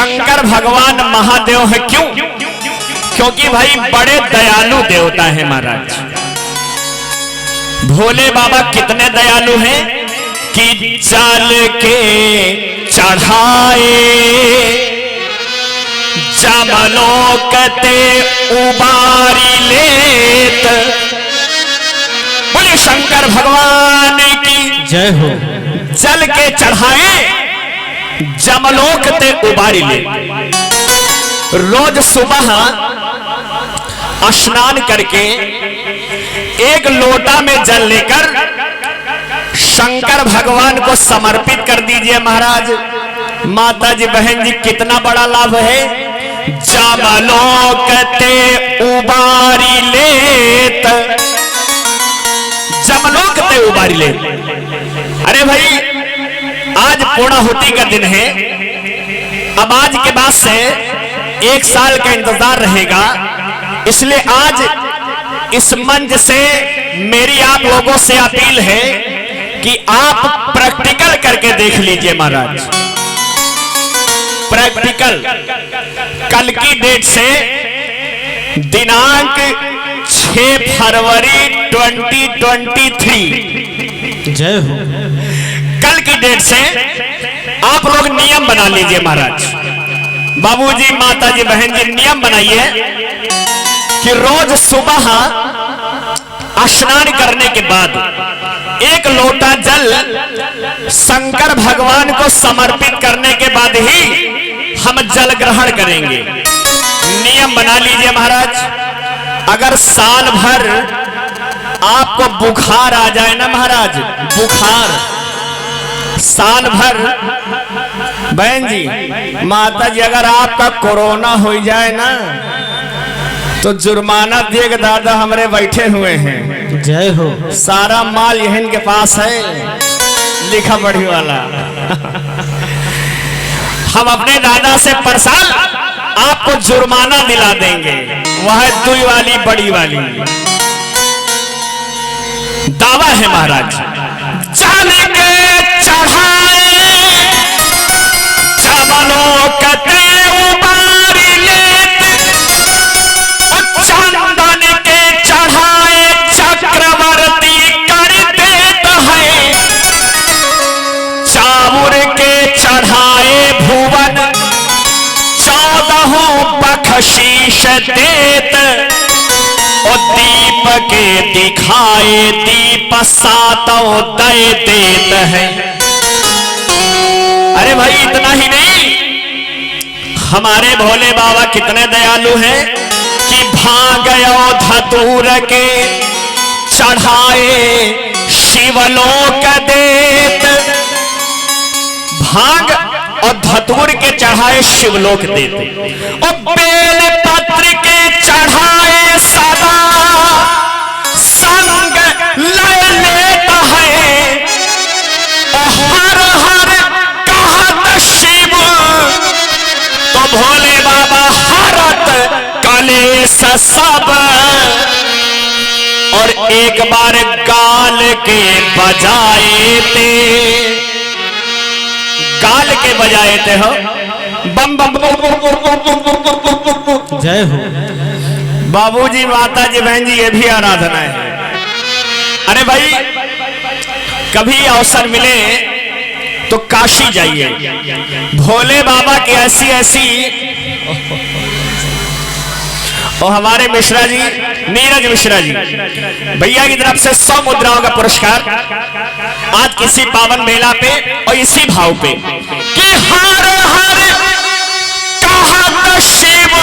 शंकर भगवान महादेव है। क्यों? क्योंकि भाई बड़े दयालु देवता है महाराज। भोले बाबा कितने दयालु हैं कि जल के चढ़ाए जमलोकते उबारी लेत। बोले शंकर भगवान की जय हो। जल के चढ़ाए जमलोकते उबारी ले। रोज सुबह स्नान करके एक लोटा में जल लेकर शंकर भगवान को समर्पित कर दीजिए महाराज। माता जी बहन जी कितना बड़ा लाभ है। जमलोकते उबारी लेत, जमलोकते उबारी ले। अरे भाई आज पूर्णाहुति का दिन है। अब आज के बाद से 1 साल का इंतजार रहेगा, इसलिए आज इस मंच से मेरी आप लोगों से अपील है कि आप प्रैक्टिकल करके देख लीजिए महाराज। प्रैक्टिकल कल की डेट से दिनांक 6 फरवरी 2023 जय हो। कल की डेट से आप लोग नियम बना लीजिए महाराज। बाबूजी माताजी बहन जी नियम बनाइए कि रोज सुबह स्नान करने के बाद 1 लोटा जल शंकर भगवान को समर्पित करने के बाद ही हम जल ग्रहण करेंगे। नियम बना लीजिए महाराज। अगर साल भर आपको बुखार आ जाए ना महाराज, बुखार साल भर, बहन जी माता जी अगर आपका कोरोना हो जाए ना तो जुर्माना दिए के दादा हमारे बैठे हुए हैं। जय हो। सारा माल यहीं के पास है, लिखा पढ़ी वाला। हम अपने दादा से पर साल आपको जुर्माना दिला देंगे। वह दुई वाली बड़ी वाली दावा है महाराज। जल के चढ़ाए जमलोकते उबारी लेत, चंदन के चढ़ाए चक्रवर्ती कर देत है, चाउर के चढ़ाए भुवन 14 बख्शीश देत, और दीप के दिखाए दीप 7 दय देत है। अरे भाई इतना ही नहीं, हमारे भोले बाबा कितने दयालु हैं कि भांगयो धतूर के चढ़ाए शिवलोक देत। भांग और धतूर के चढ़ाए शिवलोक देते, और बेल पत्र के चढ़ाए सदा संग लय लेता है, हर हर कहत शिव, तो भोले बाबा हरत कलेश सब। और एक बार गाल के बजाए थे, गाल के बजाए थे हो बम बम जय हो। बाबूजी माताजी बहन जी ये भी आराधना है। अरे भाई कभी अवसर मिले तो काशी जाइए। भोले बाबा की ऐसी ऐसी, और हमारे मिश्रा जी नीरज मिश्रा जी भैया की तरफ से 100 मुद्राओं का पुरस्कार आज किसी पावन मेला पे और इसी भाव पे कि हर हर कहत शिव,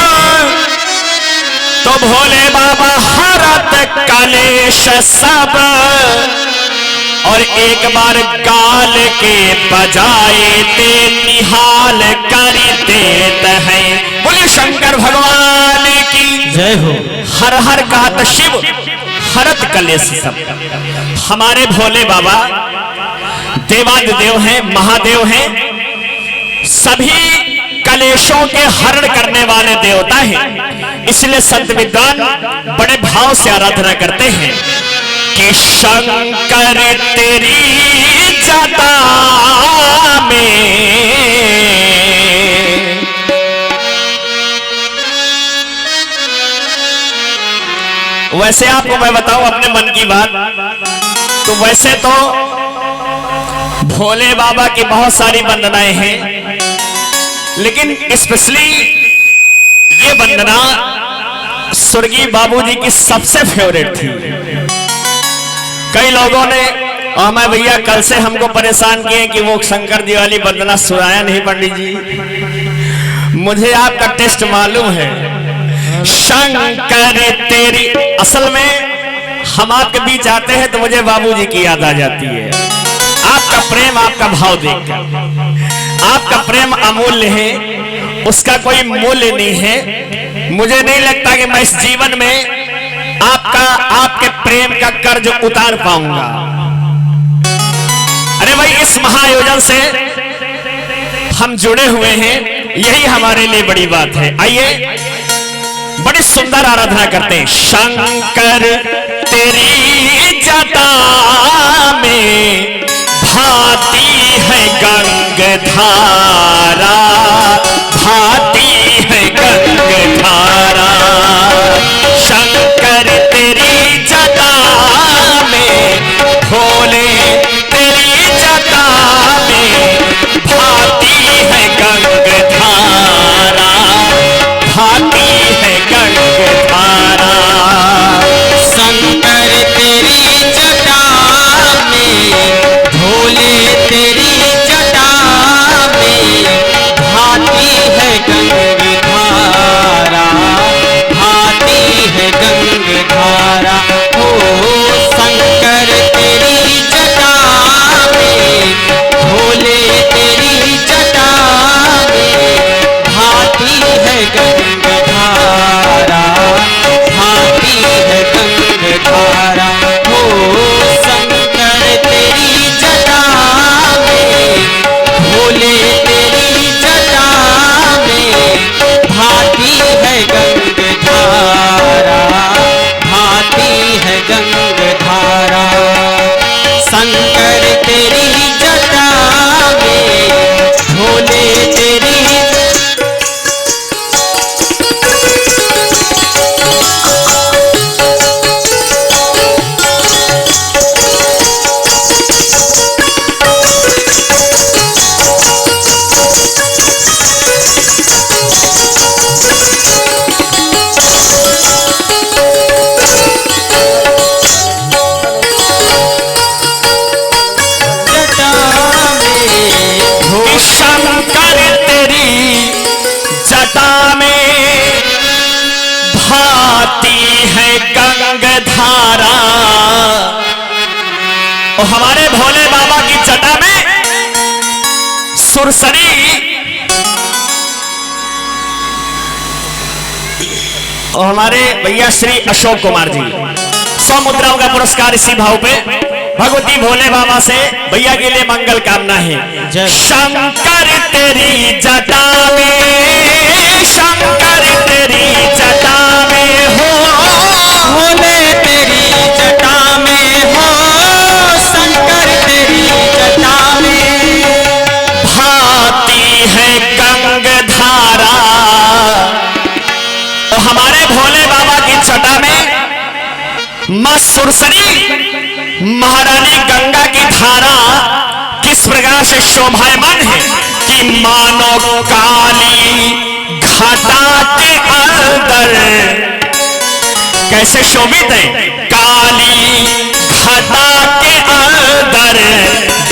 तो भोले बाबा हरत कलेश सब। और एक बार गाल के बजाए ते निहाल कर देत है। बोले शंकर भगवान की जय हो। हर हर कहत शिव हरत कलेश सब। हमारे भोले बाबा देवादिदेव हैं, महादेव हैं, सभी कलेशों के हरण करने वाले देवता हैं। इसलिए संत विद्वान बड़े भाव से आराधना करते हैं कि शंकर तेरी जटा में वैसे आपको मैं बताऊं अपने मन की बात, तो वैसे तो भोले बाबा की बहुत सारी वंदनाएं हैं, लेकिन स्पेशली ये वंदना स्वर्गीय बाबूजी की सबसे फेवरेट थी। कई लोगों ने और मैं भैया कल से हमको परेशान किए कि वो शंकर जी वाली वंदना सुनाया नहीं पंडित जी। मुझे आपका टेस्ट मालूम है। शंकर तेरी, असल में हम आपके बीच आते हैं तो मुझे बाबूजी की याद आ जाती है। आपका प्रेम, आपका भाव देखकर, आपका प्रेम अमूल्य है, उसका कोई मूल्य नहीं है। मुझे नहीं लगता कि मैं इस जीवन में आपके प्रेम का कर्ज उतार पाऊंगा। अरे भाई, इस महाआयोजन से हम जुड़े हुए हैं, यही हमारे लिए बड़ी बात है। आइए बड़ी सुंदर आराधना करते हैं। शंकर तेरी जटा में भाती है गंगधारा, भाती है गंगधारा। शंकर तेरी जटा में, भोले तेरी जटा में भाती है गंगधारा, भाती है गंगधारा। शंकर तेरी जटा में, भोले तेरी जटा में भाती है गंगधारा, भाती है गंगधारा। हो शंकर तेरी जटा में, भोले तेरी जटा में भाती है गंगधारा, भाती है गंगधारा। हो शंकर तेरी जटा में, भोले तेरी जटा में भाती है गंगधारा, भाती है गंगधारा। शंकर तेरी जटा में, भोले तेरी शंकर तेरी जटा में भाती है गंगधारा। और हमारे भोले बाबा की जटा में सुरसरी, और हमारे भैया श्री अशोक कुमार जी 100 मुद्राओं का पुरस्कार इसी भाव पे भगवती भोले बाबा से भैया के लिए मंगल कामना है। शंकर तेरी जटा में, शंकर तेरी जटा में हो, भोले तेरी जटा में हो, शंकर तेरी जटा में भाती है गंगधारा। और हमारे भोले बाबा की जटा में मां सुरसरी महारानी गंगा की धारा किस प्रकार से शोभायमान है कि मानो काली घटा के अंदर कैसे शोभित है। काली घटा के अंदर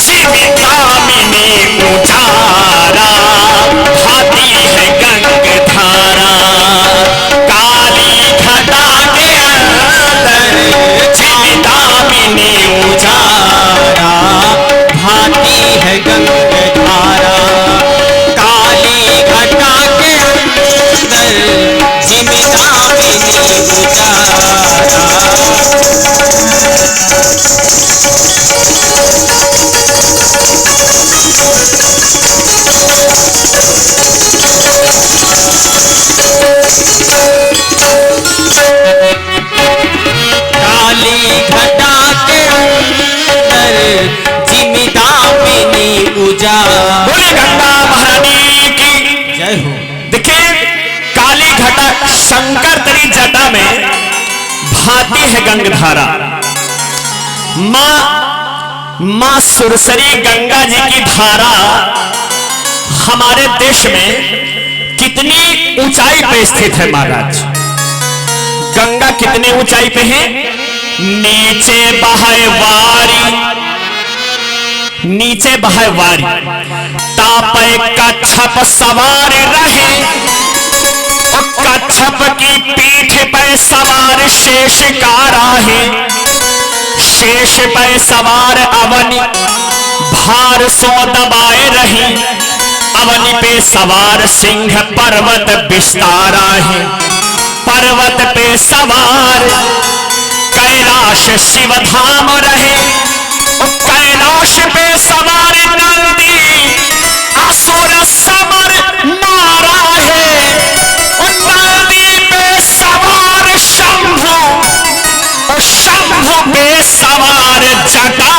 जीवितामिनी उजारा, भाती है गंगधारा। काली घटा के अंदर जीवितामिनी उजारा, भाती है गंगधारा। काली घटा के अंदर जिमिदामिनी उजारा। काली घटा के अंदर जिमिदामिनी उजारा। बोले गंगा महारानी की जय हो। देखिए, काली घटा शंकर तेरी जटा में भाती है गंगधारा। मां सुरसरी गंगा जी की धारा हमारे देश में कितनी ऊंचाई पे स्थित है महाराज। गंगा कितनी ऊंचाई पे है? नीचे बहे वारी, नीचे बहे वारी, तापे कच्छप सवार रहे, और कच्छप की पीठ पे सवार शेष का राहे, शेष पे सवार अवनी भार सो दबाए रही, अवनी पे सवार सिंह पर्वत विस्तारा है, पर्वत पे सवार कैलाश शिव धाम रहे, कैलाश पे सवार नंदी असुर समर मारा है, नंदी पे सवार शंभु, शंभु पे सवार जटा,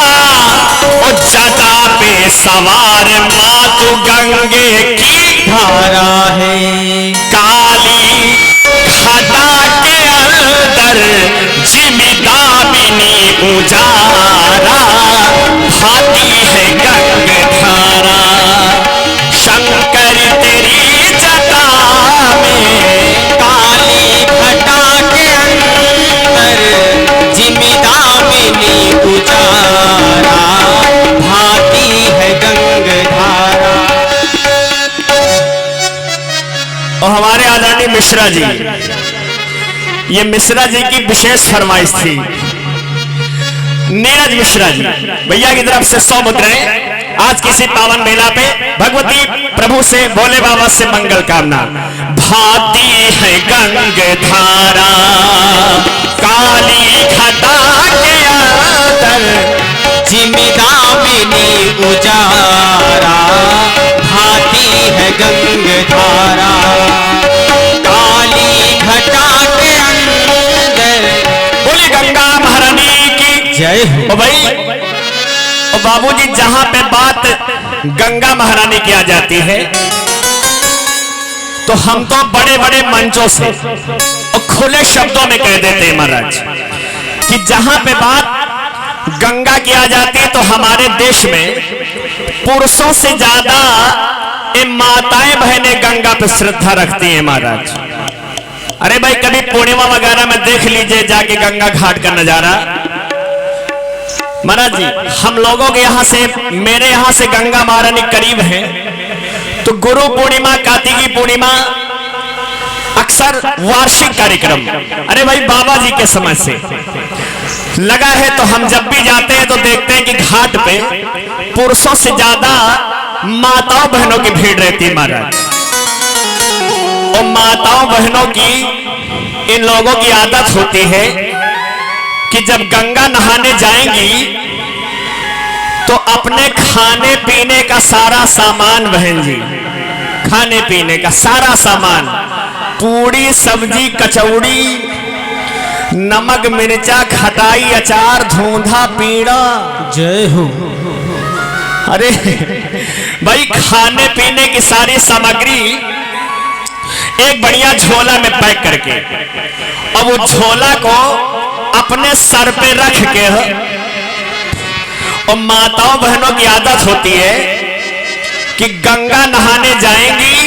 और जटा पे सवार मातु गंगे की धारा है। काली घटा के अंदर जिमिदामिनी उजारा, भाती है गंगधारा, शंकर तेरी जटा में, काली घटा के अंदर जिमिदामिनी उजारा, भाती है गंगधारा। और हमारे आदरणीय मिश्रा जी, ये मिश्रा जी की विशेष फरमाइश थी। नीरज मिश्रा जी भैया की तरफ से 100 मुद्राएं आज किसी पावन मेला पे भगवती प्रभु से भोले बाबा से मंगल कामना। भाती है गंगधारा काली घटा के अंदर जिमिदामिनी उजारा, भाती है गंगधारा, काली घटा के अंदर। बोली गंगा महारानी की जय हो। भाई और बाबूजी, जहां पे बात गंगा महारानी की आ जाती है तो हम तो बड़े बड़े मंचों से और खुले शब्दों में कह देते हैं महाराज कि जहां पे बात गंगा की आ जाती है तो हमारे देश में पुरुषों से ज्यादा ये माताएं बहनें गंगा पे श्रद्धा रखती हैं महाराज। अरे भाई, कभी पूर्णिमा वगैरह में देख लीजिए जाके गंगा घाट का नजारा। महाराज जी, हम लोगों के यहाँ से, मेरे यहाँ से गंगा महारानी करीब है, तो गुरु पूर्णिमा, कार्तिकी पूर्णिमा अक्सर वार्षिक कार्यक्रम, अरे भाई बाबा जी के समय से लगा है। तो हम जब भी जाते हैं तो देखते हैं कि घाट पे पुरुषों से ज्यादा माताओं बहनों की भीड़ रहती है महाराज। और माताओं बहनों की, इन लोगों की आदत होती है कि जब गंगा नहाने जाएंगी तो अपने खाने पीने का सारा सामान, बहन जी, खाने पीने का सारा सामान, पूड़ी सब्जी कचौड़ी नमक मिर्चा खटाई अचार धूंधा पीड़ा, जय हो। अरे भाई, खाने पीने की सारी सामग्री एक बढ़िया झोला में पैक करके, अब वो झोला को अपने सर पे रख के, और माताओं बहनों की आदत होती है कि गंगा नहाने जाएंगी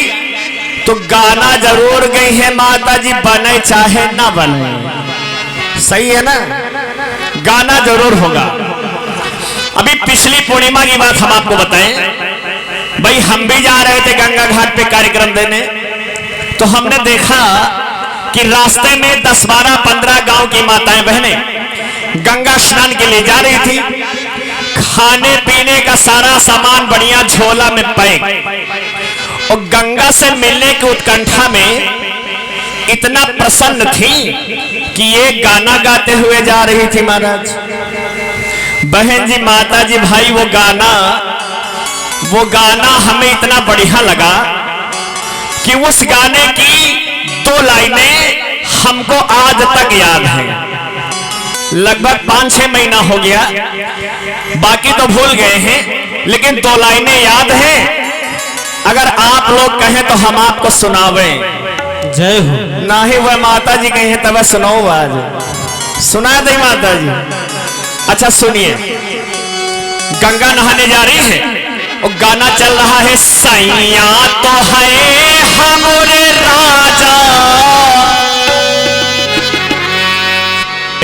तो गाना जरूर गई है माता जी, बने चाहे ना बने, सही है ना, गाना जरूर होगा। अभी पिछली पूर्णिमा की बात हम आपको बताएं, भाई हम भी जा रहे थे गंगा घाट पे कार्यक्रम देने, तो हमने देखा कि रास्ते में 10, 12, 15 गांव की माताएं बहनें गंगा स्नान के लिए जा रही थी। खाने पीने का सारा सामान बढ़िया झोला में पैक, और गंगा से मिलने की उत्कंठा में इतना प्रसन्न थी कि ये गाना गाते हुए जा रही थी महाराज। बहन जी, माता जी, भाई, वो गाना हमें इतना बढ़िया लगा कि उस गाने की 2 लाइनें हमको आज तक याद है। लगभग 5-6 महीना हो गया, बाकी तो भूल गए हैं, लेकिन 2 लाइनें याद हैं। अगर आप लोग कहें तो हम आपको सुनावें। जय हो। ना ही वह माता जी कहें तब सुनाओ आज, सुना दे माता जी। अच्छा सुनिए, गंगा नहाने जा रही है और गाना चल रहा है, सैया तो है हमारे राजा।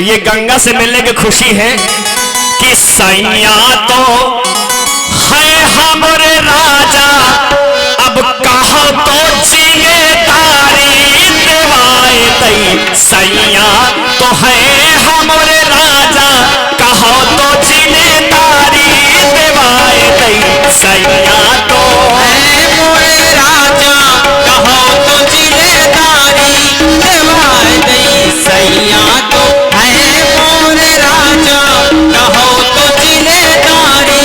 ये गंगा से मिलने की खुशी है कि सैया तो है हमारे राजा, अब कहो तो जिम्मेदारी देवाए दई। सैया तो है हमारे राजा, कहो तो जिम्मेदारी देवाए दई। सैया तो है मोरे राजा, कहो तो जिम्मेदारी देवाए दई। सैया तो है मोरे राजा, कहो तो जिम्मेदारी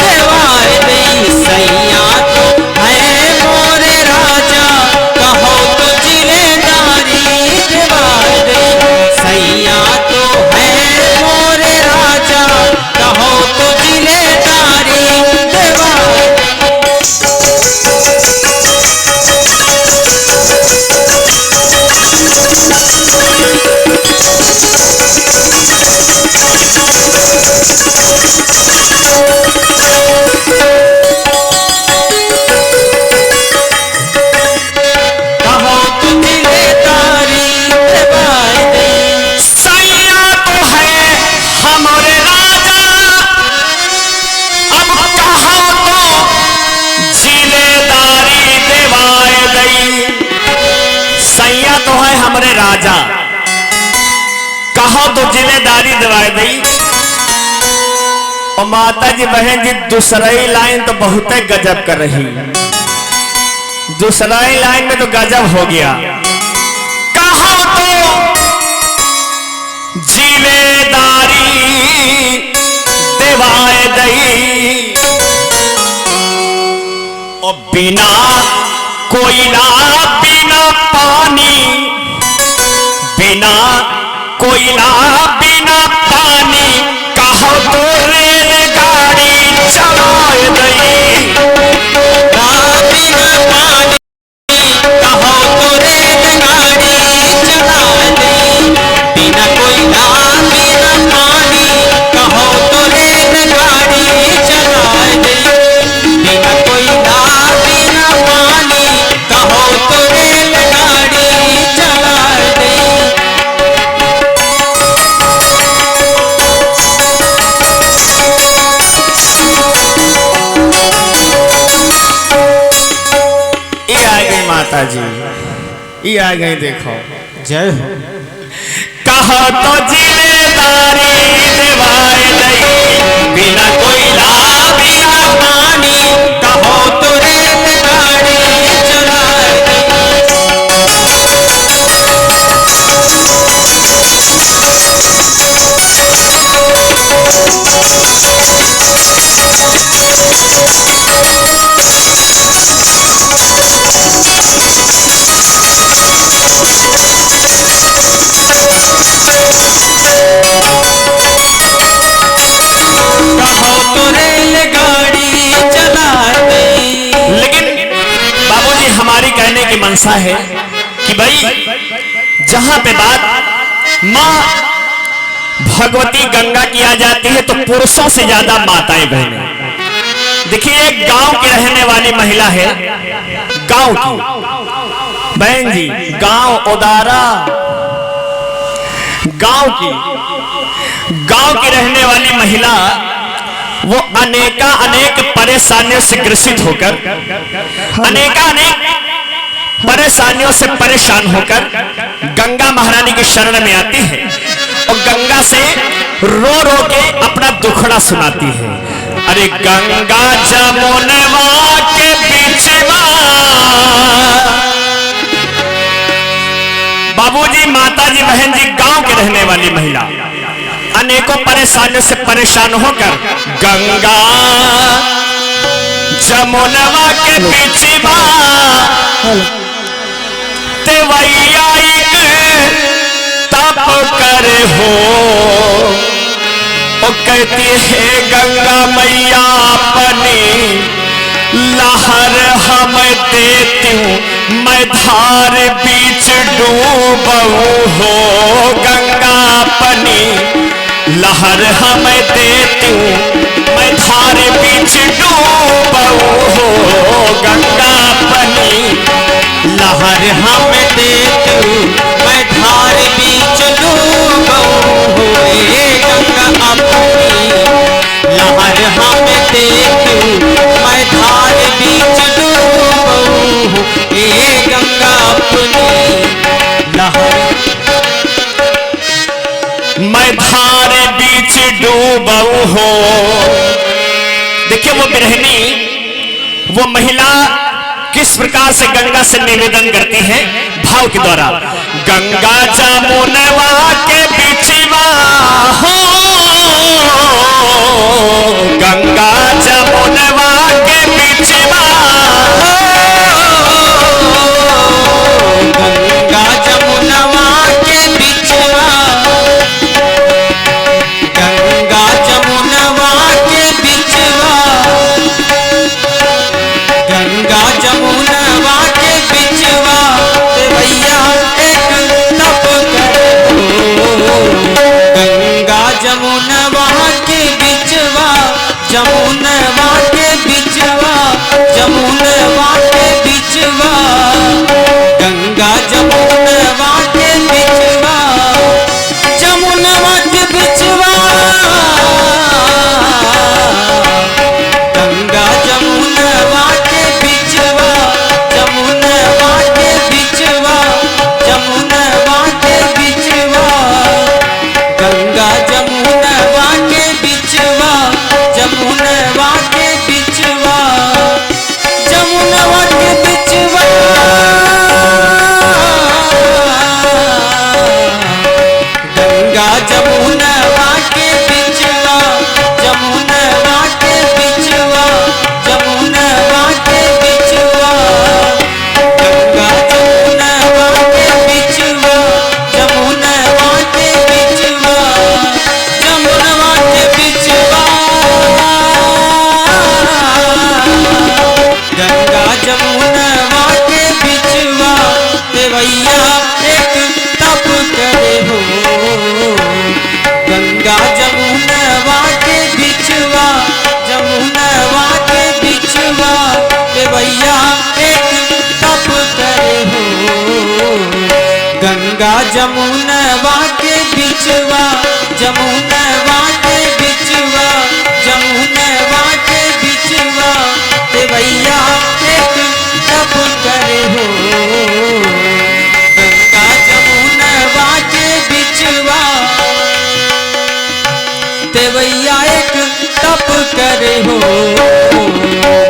देवाए दई। सैया तो है मोरे राजा, कहो तो जिम्मेदारी देवाए दई। सैया तो है मोरे राजा, कहो तो जिम्मेदारी देवाए दई। कहो तो जिम्मेदारी देवाए दई। सैया तो है हमारे राजा, अब कहो तो जिम्मेदारी देवाए दई। सैया तो है हमारे राजा, कहो तो जिम्मेदारी दिवाए दई। और माता जी बहन जी दूसरी लाइन तो बहुत गजब कर रही, दूसरी लाइन में तो गजब हो गया। कहो तो जिम्मेदारी दिवाए दई, और बिना कोयला बिना पानी, बिना कोयला बिना पानी, कहो तो रेलगाड़ी चलाए दई। बिना पानी, कहो तो रेलगाड़ी चलाए दई। बिना कोयला बिना पानी, कहो तो रेलगाड़ी चलाए दई। बिना कोयला बिना पानी, कहो तो रेलगाड़ी चलाए दई। ये आ गई माता जी, ये आ गई, देखो। जय हो। कहो तो जिम्मेदारी दिवाए दई, बिना कोयला बिना पानी, कहो तो रेलगाड़ी चलाए दई। कहो तो रेलगाड़ी चलाए दई। लेकिन बाबूजी हमारी कहने की मंशा है कि भाई जहां पे बात मां भगवती गंगा की आ जाती है तो पुरुषों से ज्यादा माताएं बहनें। देखिए एक गांव की रहने वाली महिला है, गांव की बहन जी, गांव उदारा, गांव की रहने वाली महिला, वो अनेक परेशानियों से ग्रसित होकर, अनेक परेशानियों से परेशान होकर गंगा महारानी की शरण में आती है और गंगा से रो रो के अपना दुखड़ा सुनाती है। अरे गंगा जमुनवा के बीचवा, बाबूजी माताजी बहन जी गांव के रहने वाली महिला अनेकों परेशानियों से परेशान होकर गंगा जमुनवा के बीचवा तेवैया तप कर हो। वो कहती है गंगा मैया अपनी लहर हम देती हूँ, मैं धार बीच डूबू हो। गंगा अपनी लहर हमें देती मैं धारे बीच डूबऊ हो गंगा अपनी। लहर हम देती मैं धार बीच डूबऊं हुए गंगा अपनी। लहर हम देती मैं धार बीच डूबऊं हुए गंगा अपनी। लहर मैं धारे बीच डूबऊ हो। देखिए वो गृहिणी, वो महिला किस प्रकार से गंगा से निवेदन करती है भाव के द्वारा। गंगा जमुनवा के बिचवा हो, गंगा जमुनवा के बिचवा हो, गंगा जमुनवा के बिचवा। गंगा जमुनवा के बिचवा। गंगा जमुनवा के बिचवा भैया एक तप करो। गंगा जमुनवा के बिचवा। जमुनवा के बिचवा। जमुनवा के बिचवा। गंगा जमुनवा के बिचवा। जमुनवा के बिचवा। गंगा जमुनवा के बिचवा। जमुनवा के बिचवा। जमुनवा के बिचवा। गंगा जमुनवा के बिचवा। जमुनवा के बिचवा। जमुनवा के बिचवा। गंगा जमुनवा के बिचवा। जमुनवा के बिचवा। जमुनवा के बिचवा। गंगा जमुनवा के बिचवा। जमुनवा के बिचवा। जमुनवा के बिचवा। गंगा जमुनवा के बिचवा भैया एक तप करे हो। गंगा जमुनवा के बिचवा। जमुनवा के बिचवा भैया एक तप करे हो। गंगा जमुनवा के बिचवा। जमुनवा के बिचवा। जमुनवा के बिचवा भैया एक तप करे हो। गंगा जमुनवा के बिचवा भैया एक तप करे हो।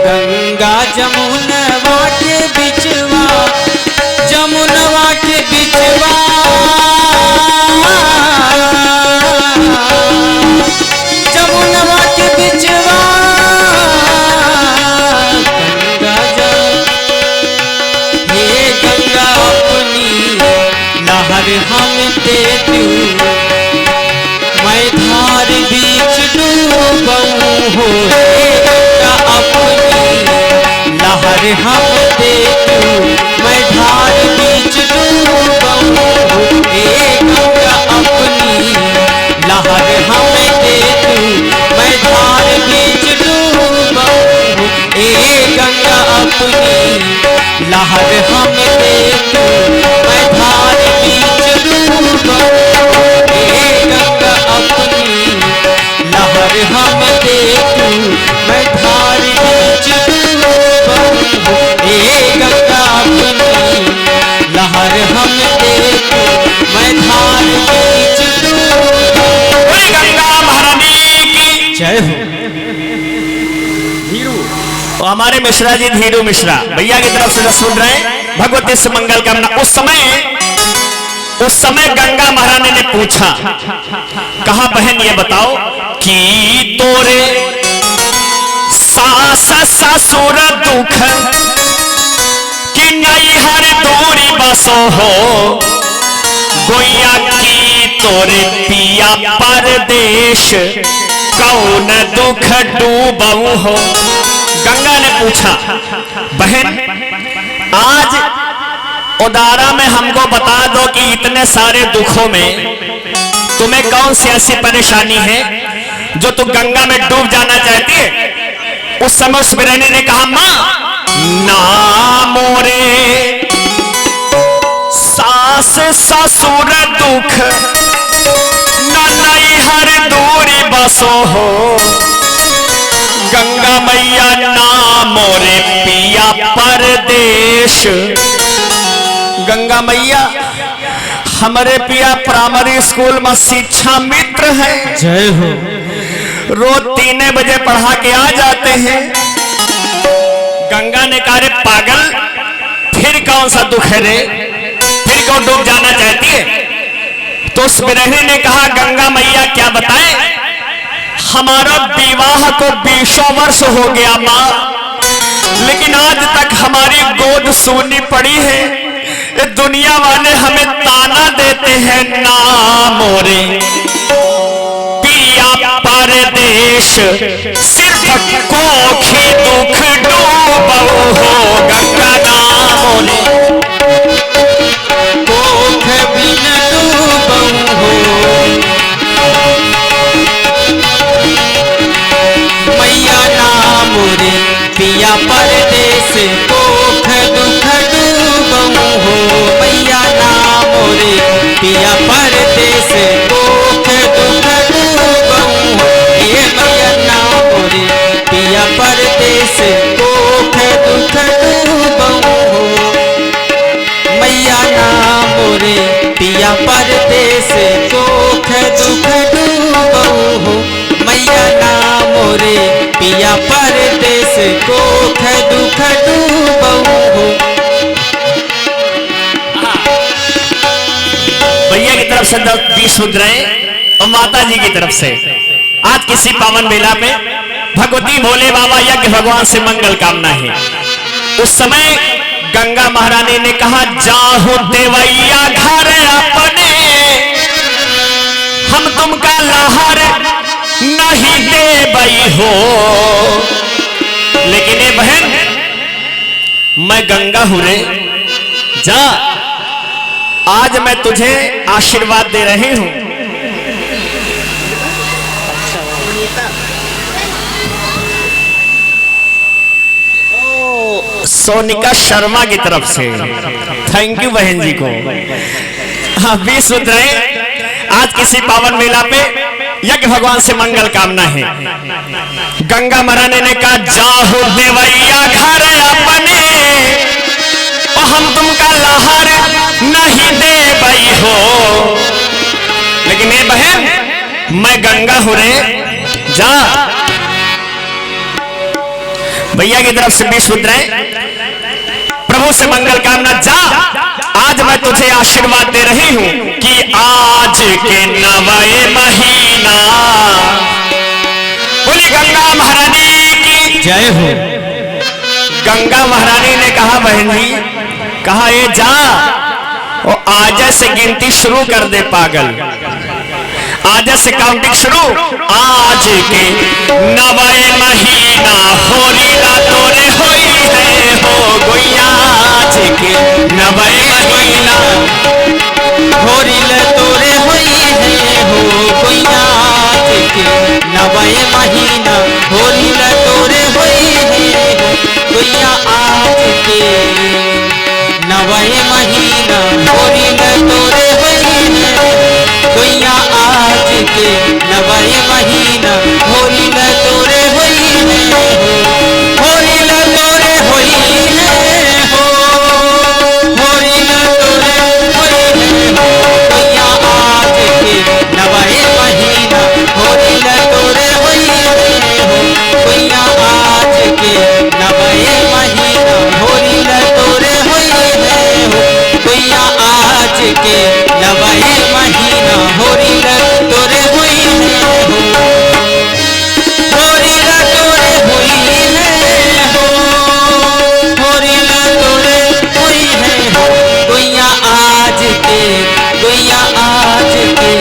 गंगा जमुनवा के बिचवा। जमुनवा के बिचवा। जमुनवा के बिचवा। गंगा ये गंगा अपनी लहर हम देती मैं धार बीच डूबऊं हो। गंगा अपनी लहर हम देती मैं धार बीच डूबऊं हो। गंगा अपनी लहर हम देती मैं धार बीच डूबऊं हो। गंगा अपनी लहर हम देती मैं धार बीच डूबऊं हो। गंगा अपनी लहर हम देती मैं धार बीच डूबऊं हो। गंगा अपनी लहर हम देती मैं धार बीच डूबऊं हो। गंगा महारानी की जय हो। तो हमारे मिश्रा जी धीरू मिश्रा भैया की तरफ से जो सुन रहे हैं भगवती से मंगल कामना। उस समय गंगा महारानी ने पूछा, कहा बहन ये बताओ कि तोरे सास ससुर दुख कि नैहर दूरी बसो हो। गोया की तोरे पिया परदेश कौन दुख डूबऊ हो। गंगा ने पूछा, बहन आज उदारा में हमको बता दो कि इतने सारे दुखों में तुम्हें कौन सी ऐसी परेशानी है जो तू गंगा में डूब जाना चाहती है? उस समय उस बिरहनी ने कहा, मां ना मोरे सास ससुर दुख ना नैहर दूरी बसो हो, गंगा मैया ना मोरे पिया परदेश। गंगा मैया हमारे पिया प्राइमरी स्कूल में शिक्षा मित्र है, जय हो। रोज 3 बजे पढ़ा के आ जाते हैं। गंगा ने कहा, रे पागल, फिर कौन सा दुख है रे, फिर क्यों डूब जाना चाहती है? तो उस बिरहनी ने कहा, गंगा मैया क्या बताएं, हमारा विवाह को 20 वर्ष हो गया मां, लेकिन आज तक हमारी गोद सूनी पड़ी है। दुनिया वाले हमें ताना देते हैं, ना मोरे पिया परदेश, सिर्फ कोखी दुख डूबो हो, गंगा ना मोरे कोख बिन डूबऊ हो, मैया ना मोरे पिया परदेश, कोख दुख डूबऊ हो, मैया ना मोरे पिया परदेश, कोख दुख डूबऊ हो, ये मैया ना मोरे पिया परदेश, कोख दुख डूबऊ हो, मैया ना मोरे पिया परदेश, कोख दुख डूबऊ हो, मैया ना मोरे पिया परदेश, कोख दुख डूबऊ हो। भैया की तरफ से 20 मुद्राएं और माता जी की तरफ से आज किसी पावन बेला में भगवती भोले बाबा यज्ञ भगवान से मंगल कामना है। उस समय गंगा महारानी ने कहा, जाहु देवैया घर अपने, हम तुमका लहर नहीं देवई हो। लेकिन ये बहन, मैं गंगा हूं रे, जा, आज मैं तुझे आशीर्वाद दे रही हूं। सोनिका शर्मा की तरफ से थैंक यू बहन जी को। हाँ, 20 मुद्राएं आज किसी पावन मेला पे यज्ञ भगवान से मंगल कामना है। गंगा महारानी ने कहा, जाहो देवैया घर अपने, और हम तुमका लहर नहीं देवई हो। लेकिन ये बहन, मैं गंगा हूं रे, जा। भैया की तरफ से 20 मुद्राएं प्रभु से मंगल कामना, जा। आज मैं तुझे आशीर्वाद दे रही हूं कि आज के 9वें महीना, बोली गंगा महारानी की जय हो। गंगा महारानी ने कहा, बहन जी, कहा ये जा और आज से गिनती शुरू कर दे पागल, आज से काउंटिंग शुरू। आज के 9वें महीना होली ला तोरे होई है हो गोइया, आज के 9वें महीना होली ला तोरे होई है हो गोइया, आज के 9वें महीना होली ला तोरे होई है हो गोइया, आज के 9वें महीना होली ला तोरे होई है गोइया, आज के 9वें महीना होली ला तोरे होई है हो, होली ला तोरे होई है हो, होली ला तोरे होई है हो गोइया, आज के 9वें महीना होली ला तोरे होई है हो गोइया, आज के 9वें महीना होली ला तोरे होई है हो गोइया, आज के 9वें महीना होली ला तोरे होई है हो, होली ला तोरे होई है हो, होली ला तोरे होई है हो गोइया, आज के गोइया, आज के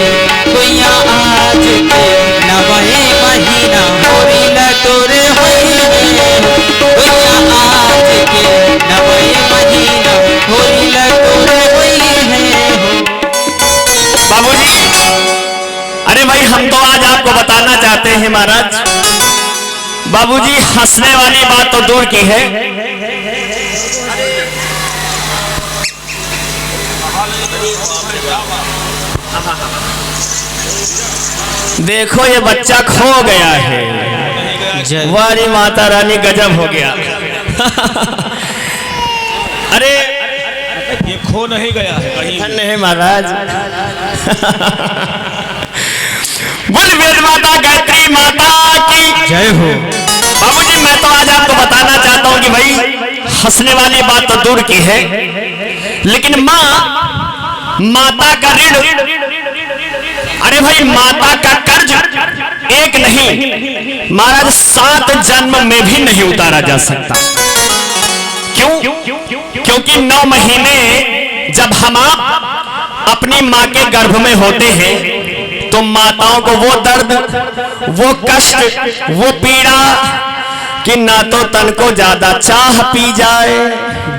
गोइया, आज के 9वें महीना होली ला तोरे होई है हो गोइया, आज के 9वें महीना होली ला तोरे होई है हो। बाबूजी हम तो आज आपको बताना चाहते हैं महाराज, बाबूजी हंसने वाली बात तो दूर की है, देखो ये बच्चा खो गया है। वारी माता रानी गजब हो गया। अरे ये खो नहीं गया है कहीं। धन्य है महाराज। बोल वेद माता गायत्री माता की जय हो। बाबूजी मैं तो आज आपको बताना चाहता हूं कि भाई हंसने वाली बात तो दूर की है, लेकिन माता का ऋण, अरे भाई माता का कर्ज एक नहीं महाराज 7 जन्म में भी नहीं उतारा जा सकता। क्यों? क्योंकि 9 महीने जब हम अपनी माँ के गर्भ में होते हैं तो माताओं को वो दर्द, वो कष्ट, वो पीड़ा कि ना तो तन को ज्यादा चाह पी जाए,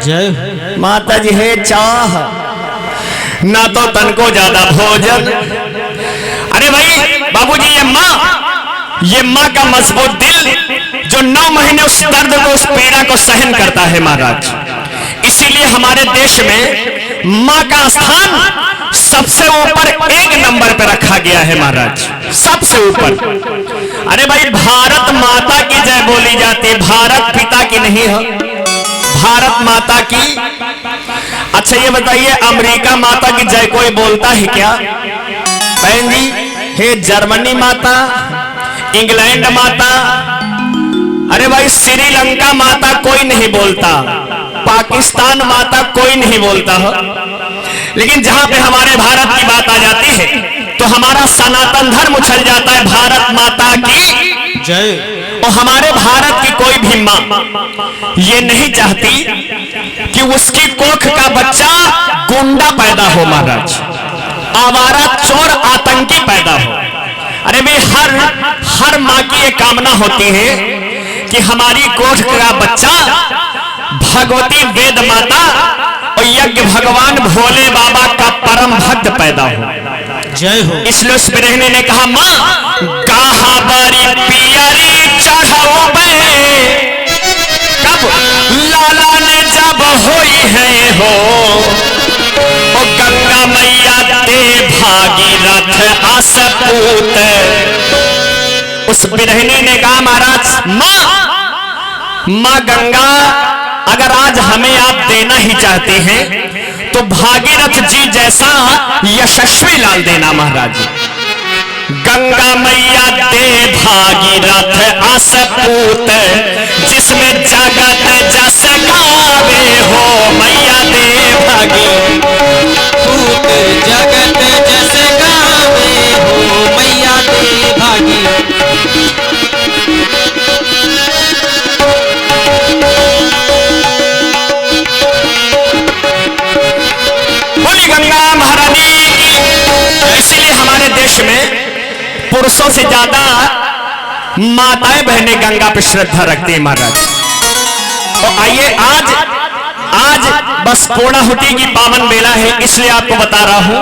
जय माता जी है चाह, ना तो तन को ज्यादा भोजन। अरे भाई बाबूजी ये माँ का मजबूत दिल जो 9 महीने उस दर्द को, उस पीड़ा को सहन करता है महाराज। इसीलिए हमारे देश में माँ का स्थान सबसे ऊपर 1 नंबर पे रखा गया है महाराज, सबसे ऊपर। अरे भाई भारत माता की जय बोली जाती है, भारत पिता की नहीं है, भारत माता की। अच्छा ये बताइए अमेरिका माता की जय कोई बोलता है क्या? बहन जी हे जर्मनी माता, इंग्लैंड माता, अरे भाई श्रीलंका माता कोई नहीं बोलता, पाकिस्तान माता कोई नहीं बोलता हो। लेकिन जहां पे हमारे भारत की बात आ जाती है तो हमारा सनातन धर्म उछल जाता है, भारत माता की जय। और हमारे भारत की कोई भी मां ये नहीं चाहती कि उसकी कोख का बच्चा गुंडा पैदा हो महाराज, आवारा चोर आतंकी पैदा हो। अरे भाई हर माँ की ये कामना होती है कि हमारी कोख का बच्चा भगवती वेद माता और यज्ञ भगवान भोले बाबा का परम भक्त पैदा हो। जय हो। इसलिए उस बिरहनी ने कहा माँ कहा बारी पियरी चढ़ाओ कब लाला ने जब होई है हो ओ गंगा मैया दे भागीरथ आसपूत। उस बिरहनी ने कहा महाराज माँ गंगा अगर आज हमें आप देना ही चाहते हैं तो भागीरथ जी जैसा यशस्वी लाल देना महाराज। गंगा मैया दे भागीरथ आसपूत जिसमें जगत जस गावे हो मैया दे भागीरथ जगत जस गावे हो मैया दे भागीरथ। गंगा महारानी की। इसीलिए हमारे देश में पुरुषों से ज्यादा माताएं बहनें गंगा पर श्रद्धा रखती हैं महाराज। तो आइए आज बस पूर्णाहुति की पावन बेला है इसलिए आपको बता रहा हूं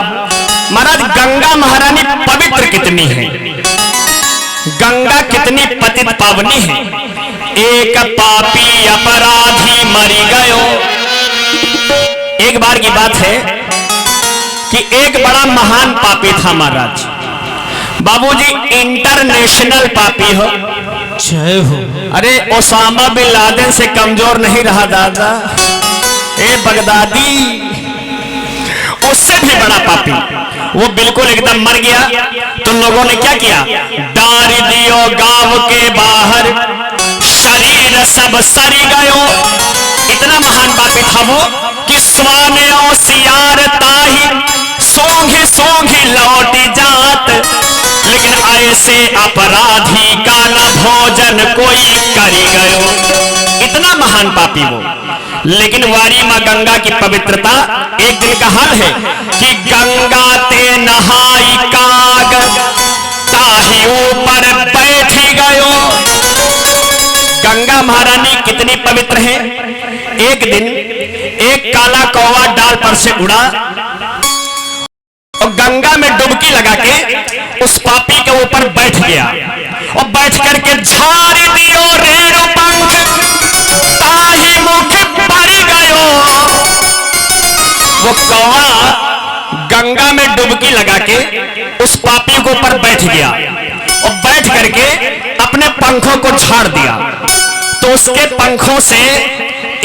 महाराज गंगा महारानी पवित्र कितनी है, गंगा कितनी पतित पावनी है। एक पापी अपराधी मरी गयो। एक बार की बात है कि एक बड़ा महान पापी था महाराज, बाबूजी इंटरनेशनल पापी हो। जय हो। अरे ओसामा बिन लादेन से कमजोर नहीं रहा दादा, ए बगदादी उससे भी बड़ा पापी, वो बिल्कुल एकदम मर गया। तो लोगों ने क्या किया, डार दियो गांव के बाहर शरीर सब सरी गयो। इतना महान पापी था वो कि स्वाने सियार ताही सोंघी सोंघी लौट जात, लेकिन ऐसे अपराधी का न भोजन कोई करी गयो। इतना महान पापी वो। लेकिन वारी मां गंगा की पवित्रता, एक दिन का हाल है कि गंगा ते नहाई काग ताही ऊपर बैठी गयो। गंगा महारानी कितनी पवित्र है। एक दिन एक काला कौवा डाल पर से उड़ा और गंगा में डुबकी लगा के उस पापी के ऊपर बैठ गया और बैठ करके झाड़ी दियो रेणु पंख ताही मुख पड़ गयो। वो कौवा गंगा में डुबकी लगा के उस पापी के ऊपर बैठ गया और बैठ करके अपने पंखों को झाड़ दिया, तो उसके पंखों से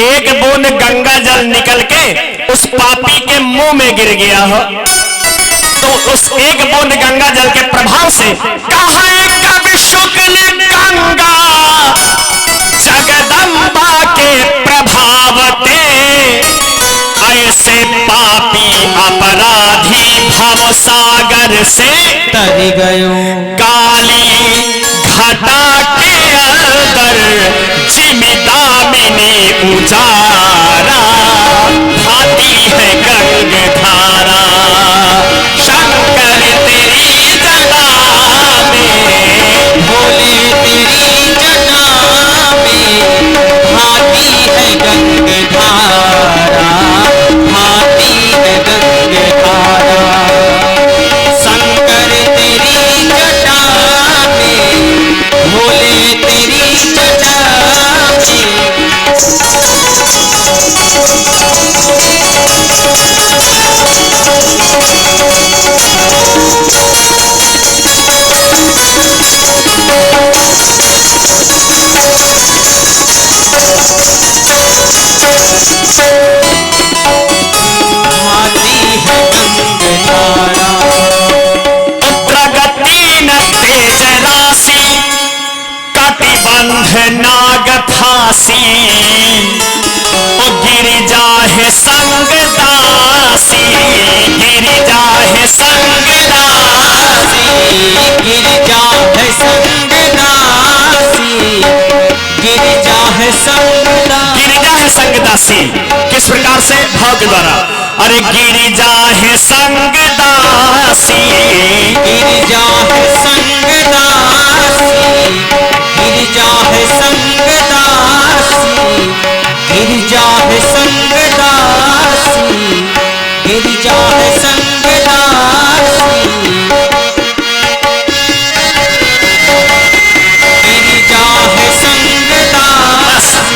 एक बूंद गंगा जल निकल के उस पापी के मुंह में गिर गया हो। तो उस एक बूंद गंगा जल के प्रभाव से कहा कवि शुक्ल गंगा जगदम्बा के प्रभाव ते ऐसे पापी अपराधी भव सागर से तर गयो। काली घटा के अंदर जिमिदामिनी उजारा भाती है गंगधारा। शंकर तेरी जटा में भोले तेरी जटा में भाती है गंगधारा, भाती है गंगधारा। शंकर तेरी जटा में भोले तेरी जटा नाग फांसी ओ गिरिजा है संग दासी, गिरिजा है संग दासी, गिरिजा है संग दासी, गिरिजा है संग दासी। गिरिजा है संग दासी किस प्रकार से? भाव के द्वारा। अरे गिरिजा है संग दासी, गिरिजा है संग दासी, गिरिजा है संग दासी, गिरिजा है संग दासी, गिरिजा है संग दासी, गिरिजा है संग दासी,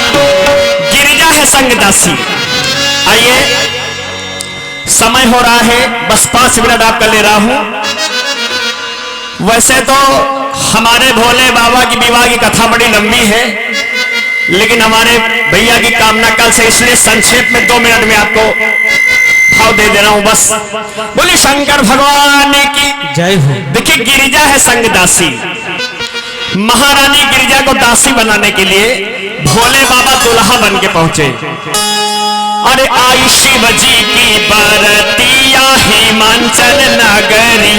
गिरिजा है संग दासी। आइए समय हो रहा है, बस 5 मिनट आपका ले रहा हूं। वैसे तो हमारे भोले बाबा की विवाह की कथा बड़ी लंबी है, लेकिन हमारे भैया की कामना कल से, इसलिए संक्षेप में 2 मिनट में आपको भाव दे दे रहा हूं बस। बोले शंकर भगवान की जय हो। देखिए गिरिजा है संग दासी। महारानी गिरिजा को दासी बनाने के लिए भोले बाबा दुल्हा बन के पहुंचे। अरे आई शिव जी की बरतिया हिमांचल नगरी,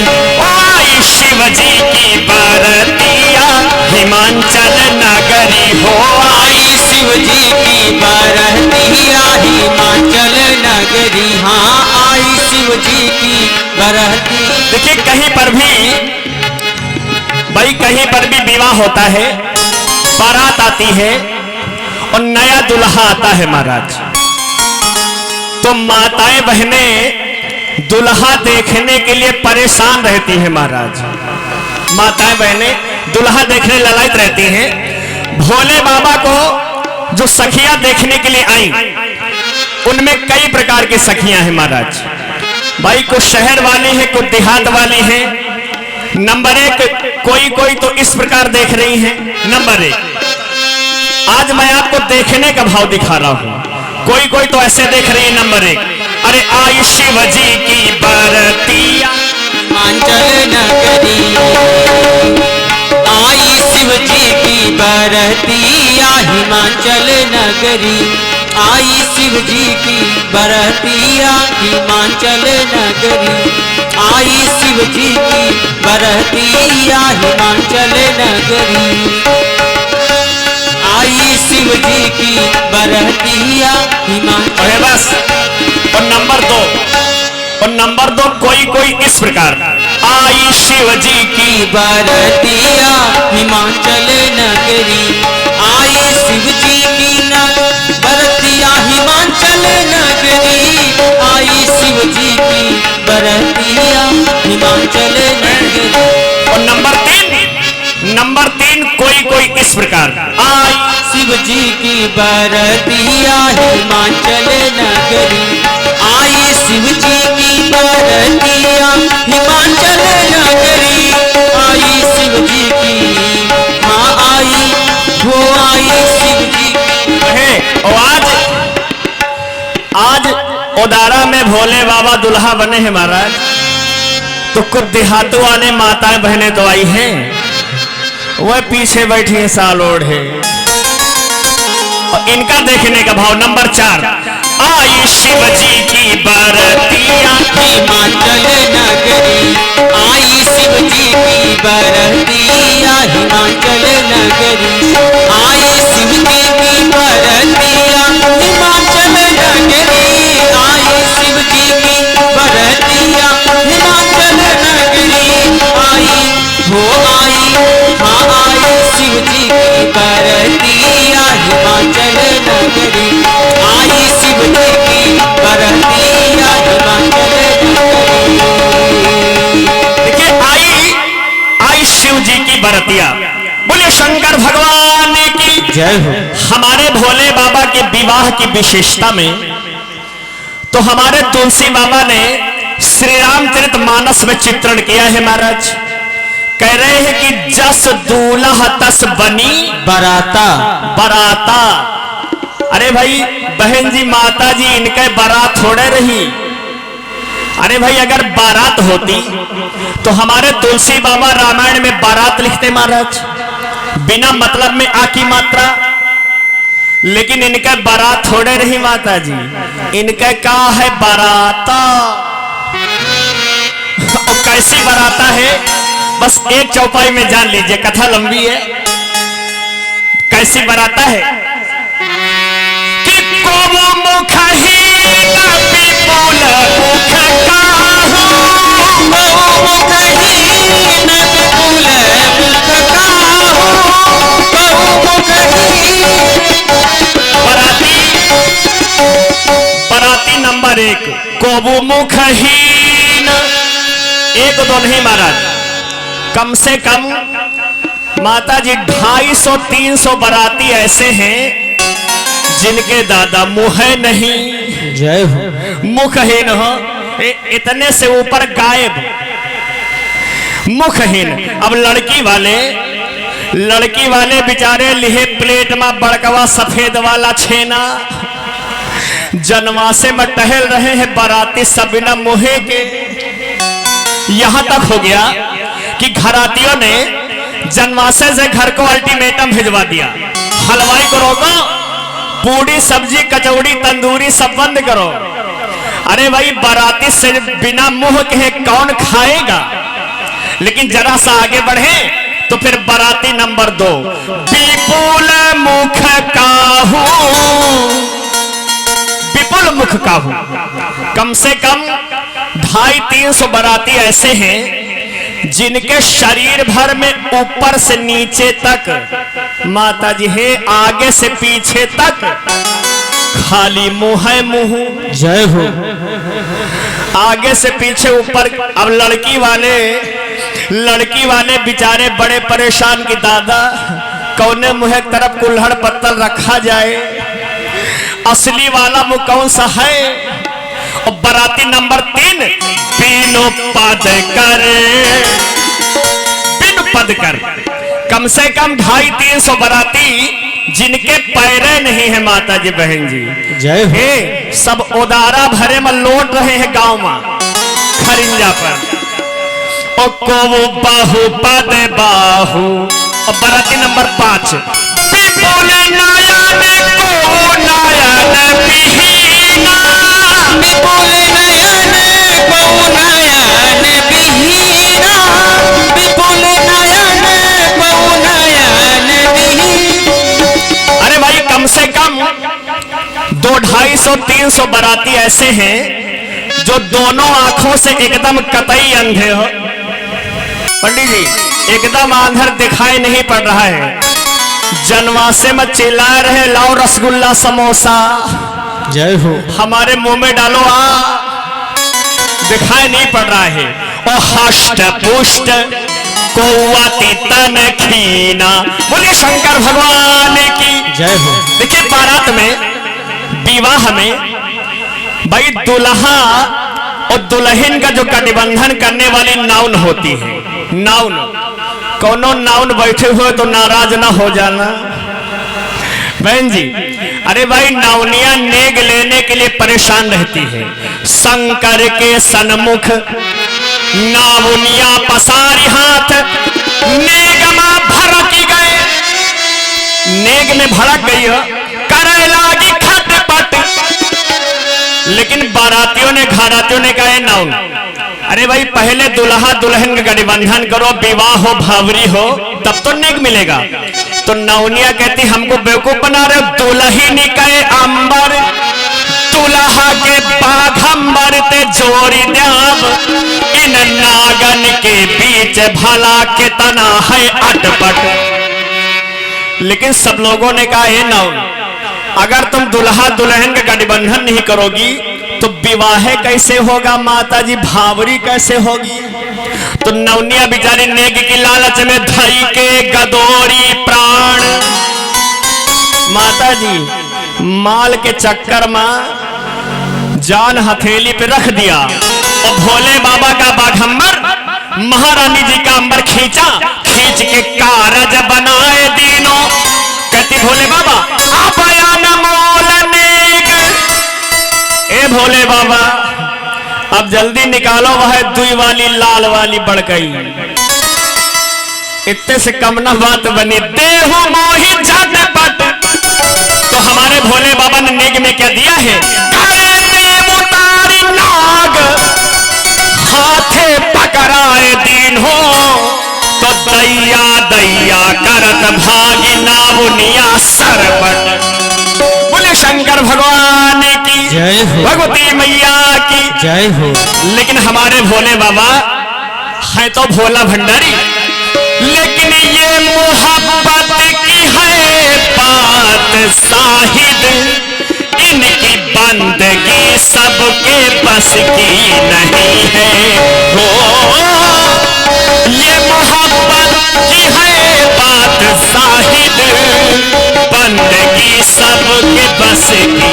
आई शिव जी की बरतिया हिमांचल नगरी हो। आई शिव जी की बरतिया हिमाचल नगरी, हाँ आई शिव जी की बरती। देखिए कहीं पर भी भाई, कहीं पर भी विवाह होता है, बारात आती है और नया दुल्हा आता है महाराज, तो माताएं बहनें दुल्हा देखने के लिए परेशान रहती हैं महाराज। माताएं बहनें दुल्हा देखने ललायत रहती हैं। भोले बाबा को जो सखियां देखने के लिए आई, उनमें कई प्रकार की सखियां हैं महाराज। भाई कुछ शहर वाली है, कुछ देहात वाली है। नंबर 1, कोई तो इस प्रकार देख रही हैं। नंबर 1, आज मैं आपको देखने का भाव दिखा रहा हूं। कोई तो ऐसे देख रही है। नंबर 1, अरे आई शिव जी की बरतिया हिमाचल नगरी, आई शिव जी की बरतिया हिमाचल नगरी, आई शिव जी की बरतिया हिमाचल नगरी, आई शिव जी की बरतिया हिमाचल नगरी, आई शिव जी की बरतिया हिमाचल। अरे बस। और नंबर 2 कोई इस प्रकार, आई शिव जी की बरतिया हिमाचल नगरी, आई शिव जी की बरतिया हिमाचल नगरी, आई शिव जी की बरतिया हिमाचल नगरी। और नंबर तीन कोई कोई इस प्रकार आई शिव जी की बरतिया हिमाचल नगरी। आई शिव जी की बरतिया हिमाचल नगरी। आई शिव जी की, हाँ आई, वो आई शिव जी है। और आज उदारा में भोले बाबा दुल्हा बने हैं महाराज, तो कुछ देहातों वाले माताएं बहनें तो आई हैं, वह पीछे बैठी है साल ओढ़े। और इनका देखने का भाव नंबर 4, आई शिव जी की बरतिया हिमाचल नगरी। आई शिव जी की बरतिया हिमाचल नगरी। आई शिव जी की बरतिया हिमाचल नगरी। आई शिव जी की बरतिया हिमाचल नगरी। आई, वो आई, हाँ आई शिव जी की बरतिया हिमाचल नगरी। आई शिव जी की बरतिया हिमाचल नगरी। देखिए, आई शिव जी की बरतिया। बोले शंकर भगवान की जय हो। हमारे भोले बाबा के विवाह की विशेषता में तो हमारे तुलसी बाबा ने श्री रामचरितमानस में चित्रण किया है महाराज। कह रहे हैं कि जस दूल्हा तस बनी बराता। बराता। अरे भाई बहन जी, माता जी, इनके बारात थोड़े रही। अरे भाई अगर बारात होती तो हमारे तुलसी बाबा रामायण में बारात लिखते महाराज, बिना मतलब में आ की मात्रा। लेकिन इनका बारात थोड़े रही माता जी, इनका क्या है बाराता। और कैसी बाराता है, बस एक चौपाई में जान लीजिए, कथा लंबी है। कैसी बराता है कि कोमो मुखहीन विपुल मुख काहू। मुखहीन विपुल मुख काहू। बराती नंबर 1 कोबू मुखहीन। एक दो नहीं महाराज, कम से कम माता जी 250-300 बराती ऐसे हैं जिनके दादा मुंह नहीं। जय हो। मुखहीन हो, इतने से ऊपर गायब, मुखहीन। अब लड़की वाले बेचारे लिहे प्लेट में बड़कवा सफेद वाला छेना, जनवासे में टहल रहे हैं बाराती सब बिना मुहे के। यहां तक हो गया कि घरातियों ने जनवासे से घर को अल्टीमेटम भिजवा दिया, हलवाई को रोको, पूड़ी सब्जी कचौड़ी तंदूरी सब बंद करो। अरे भाई बाराती से बिना मुंह के कौन खाएगा। लेकिन जरा सा आगे बढ़े तो फिर बाराती नंबर 2 विपुल मुख काहू। विपुल मुख काहू, कम से कम 250-300 बराती ऐसे हैं जिनके शरीर भर में ऊपर से नीचे तक माता जी है, आगे से पीछे तक खाली मुंह है मुंह। जय हो। आगे से पीछे ऊपर। अब लड़की वाले बेचारे बड़े परेशान कि दादा कौने मुंह एक तरफ कुल्हड़ पत्तल रखा जाए, असली वाला मुंह कौन सा है। और बराती नंबर 3 बिनु पद कर, कम से कम 250-300 बराती जिनके पैरे नहीं है माता जी बहन जी। जय हो। सब उदारा भरे में लौट रहे हैं गांव में खरिंजा पर। ओ को बाहु पद बाहु। और बराती नंबर 5 विपुल नयन को नयन बिहीना। विपुल नयन को नयन बिहीना। विपुल नयन को नयन बिहीना। अरे भाई कम से कम 200-250-300 बराती ऐसे हैं जो दोनों आंखों से एकदम कतई अंधे हो। पंडित जी एकदम आंधर दिखाई नहीं पड़ रहा है, जनवासे में चिल्ला रहे लाओ रसगुल्ला समोसा। जय हो। हमारे मुंह में डालो, दिखाई नहीं पड़ रहा है। ओ हष्ट पुष्ट कोवती तन खीना। बोलिए शंकर भगवान की जय हो। देखिए बारात में विवाह में भाई दुल्हा और दुल्हन का जो गठबंधन करने वाली नाउन होती है, नाउन कोनो नाउन बैठे हुए तो नाराज ना हो जाना बहन जी। अरे भाई नाउनिया नेग लेने के लिए परेशान रहती है। शंकर के सन्मुख नाउनिया पसारी हाथ, नेगमा भड़की गए, नेग में भड़क गई है, करे लागी खटपट। लेकिन बारातियों ने घरातियों ने कहा नाउन। अरे भाई पहले दुल्हा दुल्हन का गठबंधन करो, विवाह हो भावरी हो, तब तो नेग मिलेगा। तो नौनिया कहती हमको बेवकूफ बना रहे, दुल्हन कहे अंबर दुल्हा के बाघंबर ते जोड़ी द्याव, इन नागन के बीच भला के तना है अटपट। लेकिन सब लोगों ने कहा है नौन, अगर तुम दुल्हा दुल्हन का गठबंधन नहीं करोगी तो विवाह कैसे होगा माता जी, भावरी कैसे होगी। तो नवनिया बिचारी नेग की लालच में धई के गदोरी प्राण, माता जी माल के चक्कर में जान हथेली पे रख दिया और भोले बाबा का बाघंबर महारानी जी का अंबर खींचा, खींच के कारज बनाए दीनों। कहती भोले बाबा आप आया न मोल नेग। ए भोले बाबा अब जल्दी निकालो, वह दुई वाली लाल वाली बढ़ गई। इतने से कम ना बात बनी, देहु मोहि झटपट। तो हमारे भोले बाबा ने नेग में क्या दिया है, नाग हाथे पकड़ाए दीन हो। तो दैया दैया करत भागी नावनिया सरपट। बोले शंकर भगवान की जय हो, भगवती मैया की जय हो। लेकिन हमारे भोले बाबा है तो भोला भंडारी, लेकिन ये मोहब्बत की है बात साहिद, इनकी बंदगी सबके बस की नहीं है हो। ये मोहब्बत की है बात साहिद, बंदगी सबके बस की।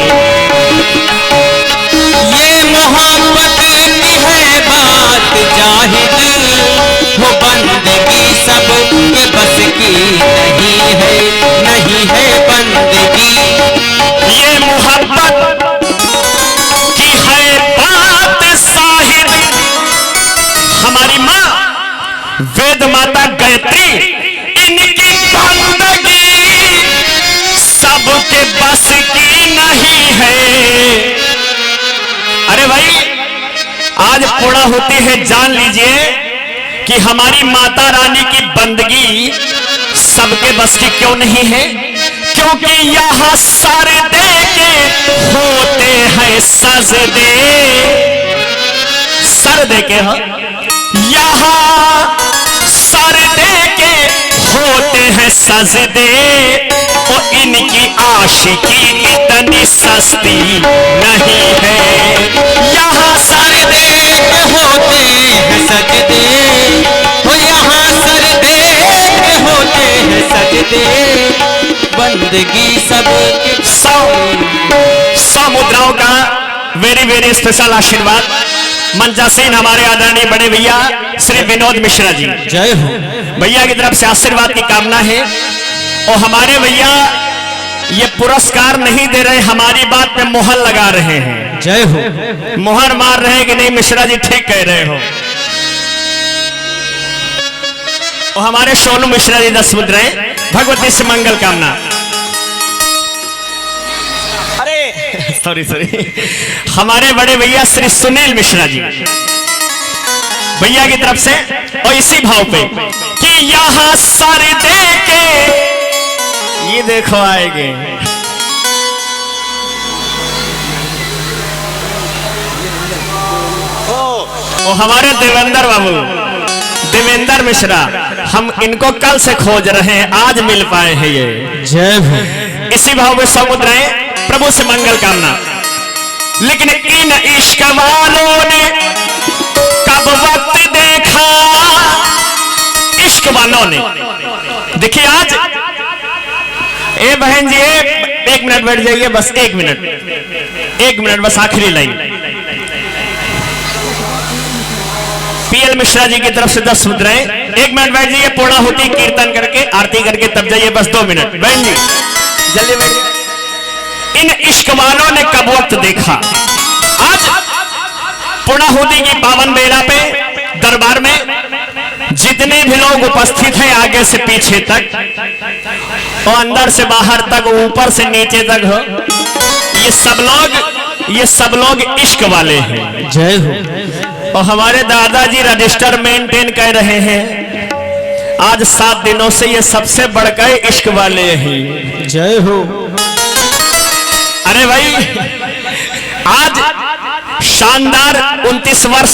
ये मोहब्बत की है बात जाहिद, वो बंदगी सबके बस की नहीं है, नहीं है बंदगी। ये मोहब्बत की है बात साहिद। हमारी माँ वेद माता गायत्री, इनकी बंदगी सबके बस की नहीं है। अरे भाई आज पूरा होती है, जान लीजिए कि हमारी माता रानी की बंदगी सबके बस की क्यों नहीं है, क्योंकि यहाँ सर दे के होते हैं सजदे। सर दे के यहाँ सर दे के होते हैं सजदे। और इनकी आशिकी इतनी सस्ती नहीं है, यहाँ सर दे के होते हैं सजदे, वो यहाँ सर दे के होते हैं सजदे, बंदगी सबके। 100 मुद्राओं का वेरी वेरी स्पेशल आशीर्वाद मंचासीन हमारे आदरणीय बड़े भैया श्री विनोद मिश्रा जी। जय हो। भैया की तरफ से आशीर्वाद की कामना है। और हमारे भैया ये पुरस्कार नहीं दे रहे, हमारी बात पे मोहर लगा रहे हैं। जय हो। मोहर मार रहे हैं कि नहीं मिश्रा जी ठीक कह रहे हो। और हमारे सोनू मिश्रा जी 10 मुद्राएं, भगवती से मंगल कामना। सॉरी हमारे बड़े भैया श्री सुनील मिश्रा जी, भैया की तरफ से। और इसी भाव पे कि यहाँ सर दे के ये देखो आएंगे। और हमारे देवेंद्र बाबू, देवेंद्र मिश्रा, हम इनको कल से खोज रहे हैं, आज मिल पाए हैं ये। जय हो। इसी भाव में 100 मुद्राएं, प्रभु से मंगल कामना। लेकिन इन इश्क वालों ने कब वक्त दे बहन जी एक मिनट बैठ जाइए, बस एक मिनट बस आखिरी लाइन। पीएल मिश्रा जी की तरफ से 10 मुद्राएं। 1 मिनट बैठ जाइए, पूर्णाहुति कीर्तन करके आरती करके तब जाइए, बस 2 मिनट। बहन जी जल्दी बैठिए। इन इश्क वालों ने कब वक्त देखा। आज पूर्णाहुति की पावन बेला पे दरबार में जितने भी लोग उपस्थित हैं, आगे से पीछे तक और अंदर से बाहर तक, ऊपर से नीचे तक हो, ये सब लोग इश्क वाले हैं। जय हो। और हमारे दादाजी रजिस्टर मेंटेन कर रहे हैं, आज 7 दिनों से ये सबसे बढ़कर इश्क वाले हैं। जय हो। अरे भाई आज शानदार 29 वर्ष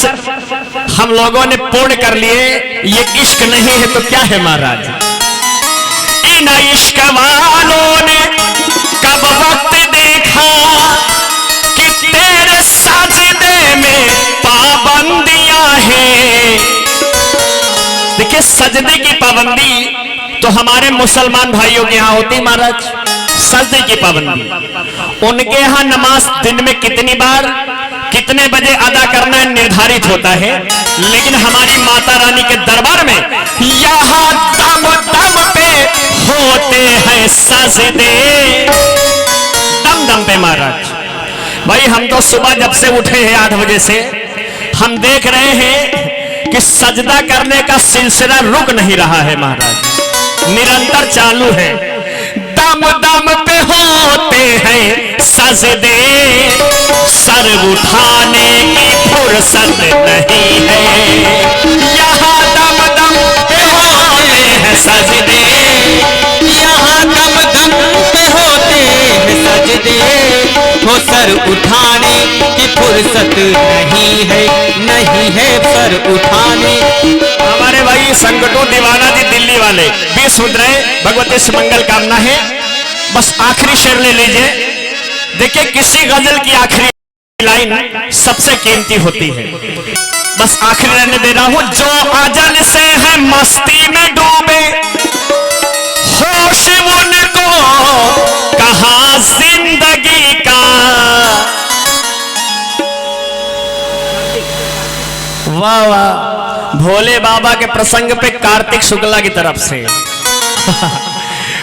हम लोगों ने पूर्ण कर लिए। ये इश्क नहीं है तो क्या है महाराज। इन इश्क वालों ने कब वक्त देखा कि तेरे सजदे में पाबंदियां हैं। देखिए सजदे की पाबंदी तो हमारे मुसलमान भाइयों के यहाँ होती महाराज, सजदे की पाबंदी। उनके यहाँ नमाज दिन में कितनी बार कितने बजे अदा करना निर्धारित होता है, लेकिन हमारी माता रानी के दरबार में यहाँ दम दम पे होते हैं सजदे, दम दम पे महाराज। भाई हम तो सुबह जब से उठे हैं 8 बजे से, हम देख रहे हैं कि सजदा करने का सिलसिला रुक नहीं रहा है महाराज, निरंतर चालू है। दम दम पे होते हैं सजदे, सर उठाने की फुर्सत नहीं है। यहाँ दम दम पे होते हैं सजदे, यहाँ दम दम पे होते हैं सजदे, वो सर उठाने की फुर्सत नहीं है, नहीं है सर उठाने। हमारे भाई संगठो दीवाना जी दिल्ली वाले 20 मुद्राएं भगवती से मंगल कामना है। बस आखिरी शेर ले लीजिए। देखिए किसी गजल की आखिरी लाइन सबसे कीमती होती है, बस आखिरी रहने दे रहा हूं। जो अजल से है मस्ती में डूबे, होश उनको कहां जिंदगी का। वाह वाह, भोले बाबा के प्रसंग पे कार्तिक शुक्ला की तरफ से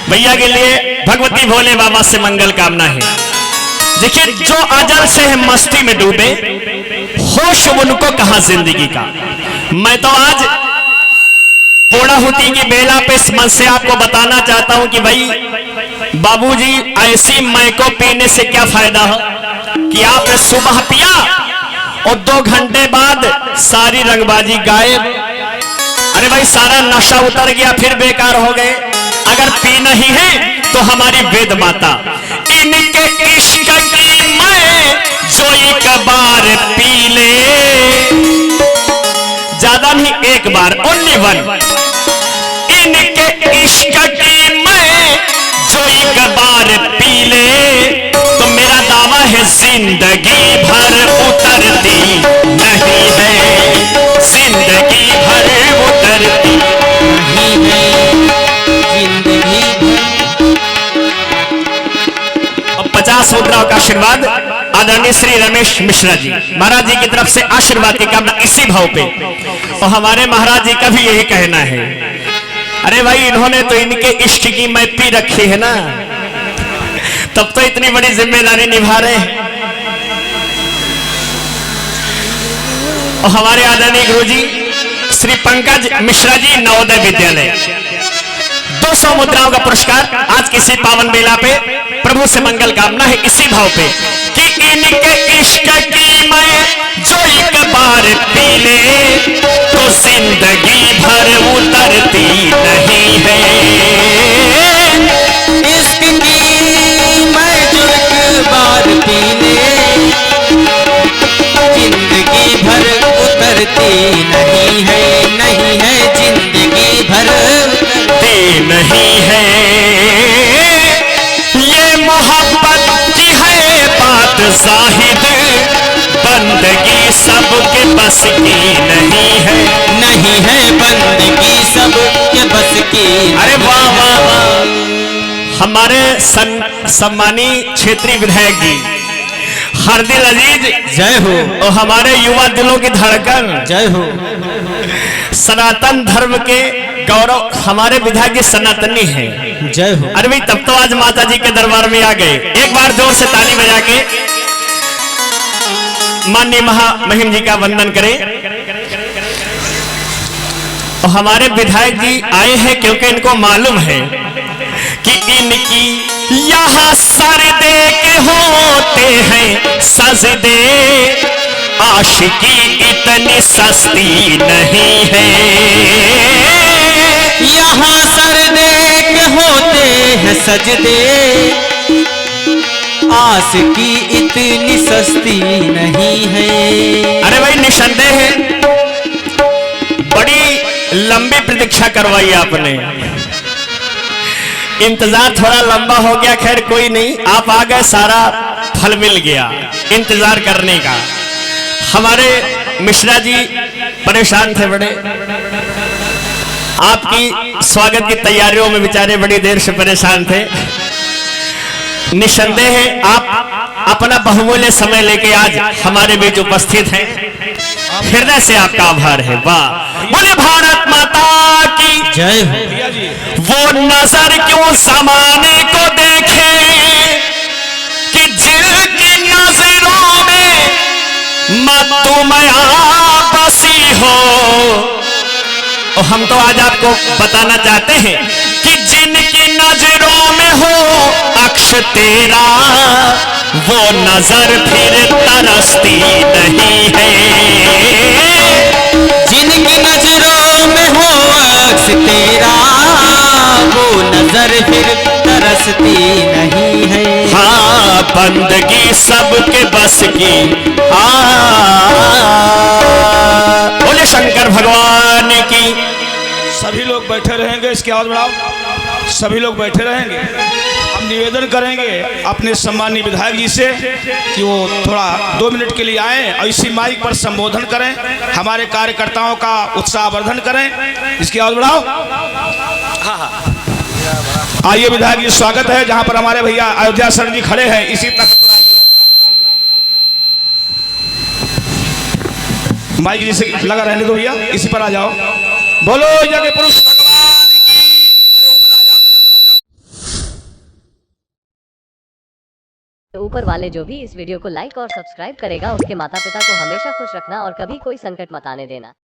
भैया के लिए भगवती भोले बाबा से मंगल कामना है। देखिए जो अजल से है मस्ती में डूबे, होश उनको कहां जिंदगी का। मैं तो आज पूर्णाहुति की बेला पे इस मन से आपको बताना चाहता हूं कि भाई बाबूजी ऐसी मय को पीने से क्या फायदा हो कि आपने सुबह पिया और 2 घंटे बाद सारी रंगबाजी गायब। अरे भाई सारा नशा उतर गया, फिर बेकार हो गए। अगर पीना ही है तो हमारी वेद माता इनके इश्क की मैं जो एक बार पी ले, ज्यादा नहीं एक बार, ओनली 1। इनके इश्क की मैं जो एक बार पी ले, तो मेरा दावा है जिंदगी भर उतरती नहीं है, जिंदगी भर उतरती नहीं है जिंदगी। 50 मुद्राओं का आशीर्वाद आदरणीय श्री रमेश मिश्रा जी महाराज जी की तरफ से आशीर्वाद की कामना इसी भाव पे। और हमारे महाराज जी का भी यही कहना है। अरे भाई इन्होंने तो इनके इष्ट की मैं पी रखी है ना, तब तो इतनी बड़ी जिम्मेदारी निभा रहे हैं। और हमारे आदरणीय गुरु जी श्री पंकज मिश्रा जी नवोदय विद्यालय 200 मुद्राओं का पुरस्कार आज किसी पावन बेला पे प्रभु से मंगल कामना है इसी भाव पे कि इनके इश्क की मैं जो एक बार पी ले, तो जिंदगी भर उतरती नहीं है। इश्क की मैं जो एक बार पी ले, जिंदगी भर उतरती नहीं है, नहीं है जिंदगी भर उतरती नहीं है। ये मोहब्बत की है बात जाहिद, बंदगी सबके बस की नहीं है, नहीं है बंदगी सबके बस की। अरे वाह वाह वाह, हमारे सम्मानी क्षेत्रीय विधायक जी हरदिल अजीज जय हो, और हमारे युवा दिलों की धड़कन जय हो। सनातन धर्म के गौरव, हमारे विधायक जी सनातनी हैं। जय हो। अरे भाई तब तो आज माता जी के दरबार में आ गए। एक बार जोर से ताली बजा के माननीय महामहिम जी का वंदन करें। और हमारे विधायक जी आए हैं क्योंकि इनको मालूम है कि इनकी यहाँ सरदे के होते हैं सजदे, आशिकी इतनी सस्ती नहीं है। यहाँ सरदे के होते हैं सजदे, आशिकी इतनी सस्ती नहीं है। अरे भाई निसंदेह है, बड़ी लंबी प्रतीक्षा करवाई आपने, इंतजार थोड़ा लंबा हो गया, खैर कोई नहीं, आप आ गए, सारा फल मिल गया इंतजार करने का। हमारे मिश्रा जी परेशान थे बड़े, आपकी स्वागत की तैयारियों में बेचारे बड़ी देर से परेशान थे। निसंदेह है आप अपना बहुमूल्य समय लेके आज हमारे बीच उपस्थित हैं, हृदय से आपका आभार है। वाह, बोले भारत माता की जय हो। भैया जी वो नजर क्यों जमाने को देखे कि जिनकी नजरों में मत्तू मया बसी हो। और हम तो आज आपको बताना चाहते हैं कि जिनकी नजरों में हो अक्ष तेरा, वो नजर फिर तरसती नहीं है। जिनकी नजरों में हो अक्स तेरा, वो नजर फिर तरसती नहीं है। हाँ बंदगी सबके बस की, बोले शंकर भगवान की। सभी लोग बैठे रहेंगे, इसकी आवाज बढ़ाओ, सभी लोग बैठे रहेंगे। हम निवेदन करेंगे अपने सम्मानीय विधायक जी से कि वो थोड़ा 2 मिनट के लिए आए और इसी माइक पर संबोधन करें, हमारे कार्यकर्ताओं का उत्साहवर्धन करें। इसकी आवाज बढ़ाओ। आइए विधायक जी, स्वागत है। जहां पर हमारे भैया अयोध्या सर जी खड़े हैं, इसी तक माइक जी से लगा रहने दो भैया, इसी पर आ जाओ। बोलो यज्ञ पुरुष भगवान की। ऊपर वाले जो भी इस वीडियो को लाइक और सब्सक्राइब करेगा उसके माता पिता को हमेशा खुश रखना और कभी कोई संकट मत आने देना।